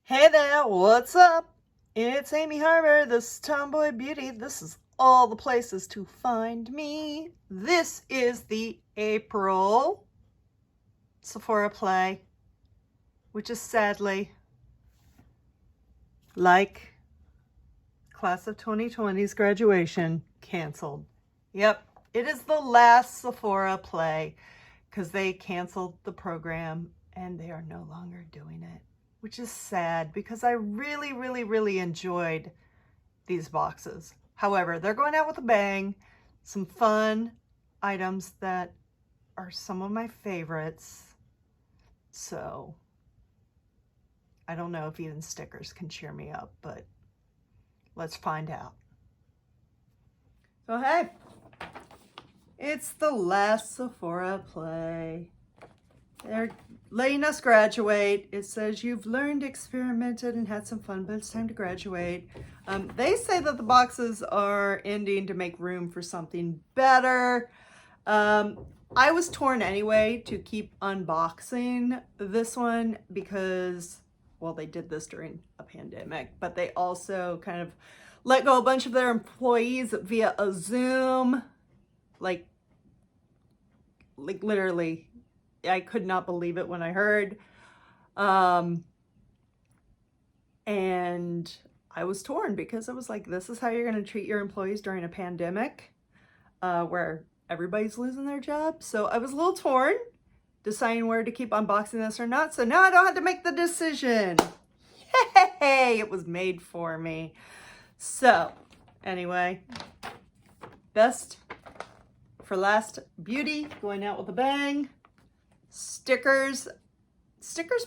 Hey there, what's up? It's Amy Harber, this Tomboy Beauty. This is all the places to find me. This is the April Sephora play, which is sadly like class of 2020's graduation, canceled. Yep, it is the last Sephora play because they canceled the program and they are no longer doing it, which is sad because I really enjoyed these boxes. However, they're going out with a bang. Some fun items that are some of my favorites. So I don't know if even stickers can cheer me up, but let's find out. So hey, it's the last Sephora play. They're letting us graduate. It says you've learned, experimented, and had some fun, but it's time to graduate. They say that the boxes are ending to make room for something better. I was torn anyway to keep unboxing this one because, well, they did this during a pandemic, but they also kind of let go a bunch of their employees via a Zoom. Like literally, I could not believe it when I heard. And I was torn because I was like, this is how you're going to treat your employees during a pandemic where everybody's losing their job. So I was a little torn, deciding where to keep unboxing this or not. So now I don't have to make the decision. Yay! It was made for me. So anyway, best for last beauty, going out with a bang. Stickers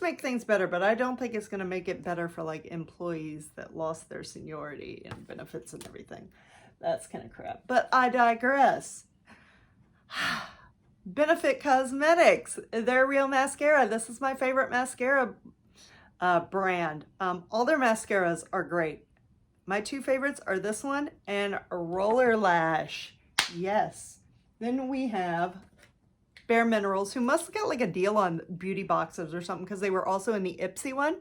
make things better, but I don't think it's going to make it better for like employees that lost their seniority and benefits and everything. That's kind of crap, but I digress. Benefit Cosmetics, their real mascara. This is my favorite mascara brand. All their mascaras are great. My two favorites are this one and Roller Lash. Yes. Then we have BareMinerals, who must have got like a deal on beauty boxes or something because they were also in the Ipsy one.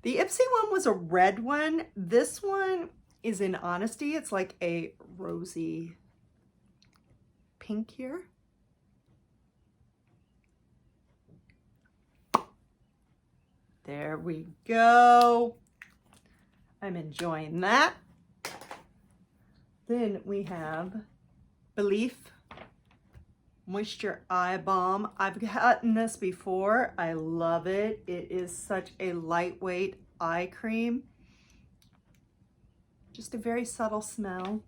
The Ipsy one was a red one. This one is in Honesty. It's like a rosy pink here. There we go. I'm enjoying that. Then we have Belif Moisture Eye Balm. I've gotten this before. I love it. It is such a lightweight eye cream. Just a very subtle smell.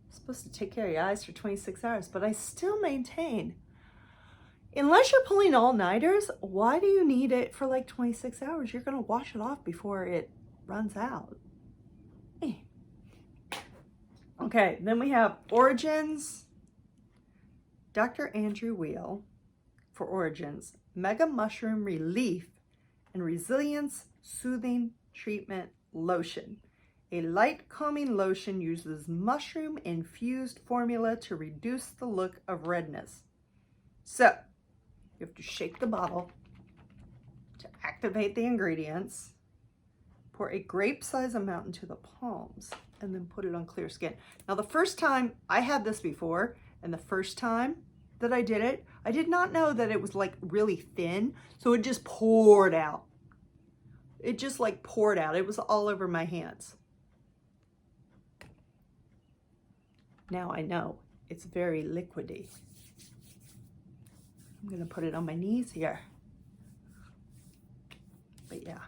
It's supposed to take care of your eyes for 26 hours, but I still maintain, unless you're pulling all-nighters, why do you need it for like 26 hours? You're going to wash it off before it runs out. Okay, then we have Origins, Dr. Andrew Weil for Origins, Mega Mushroom Relief and Resilience Soothing Treatment Lotion. A light calming lotion uses mushroom infused formula to reduce the look of redness. So, you have to shake the bottle to activate the ingredients. Pour a grape-sized amount into the palms and then put it on clear skin. Now, the first time, I had this before, and the first time that I did it, I did not know that it was like really thin, so it just poured out. It just like poured out. It was all over my hands. Now I know it's very liquidy. I'm gonna put it on my knees here. But yeah.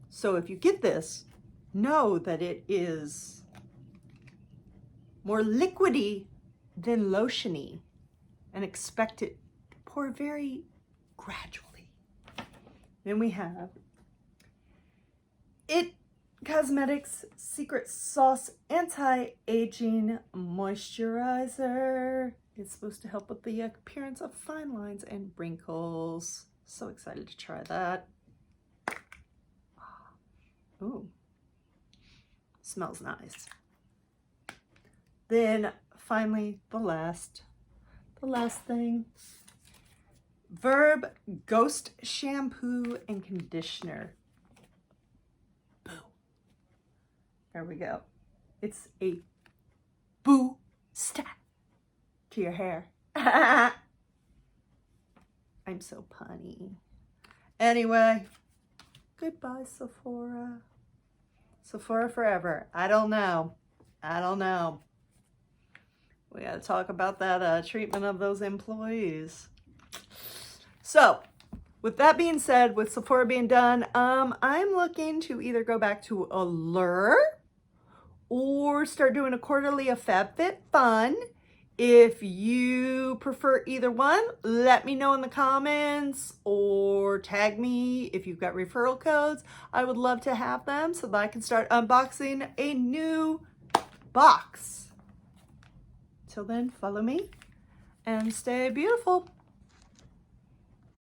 So if you get this, know that it is more liquidy than lotiony and expect it to pour very gradually. Then we have It Cosmetics Secret Sauce Anti-Aging Moisturizer. It's supposed to help with the appearance of fine lines and wrinkles. So excited to try that. Ooh, smells nice. Then finally, the last thing Verb Ghost Shampoo and Conditioner. Boo. There we go. It's a boost to your hair. I'm so punny. Anyway, goodbye, Sephora. Sephora forever. I don't know. We got to talk about that treatment of those employees. So, with that being said, with Sephora being done, I'm looking to either go back to Allure or start doing a quarterly of FabFitFun. If you prefer either one, let me know in the comments or tag me if you've got referral codes. I would love to have them so that I can start unboxing a new box. Till then, follow me and stay beautiful.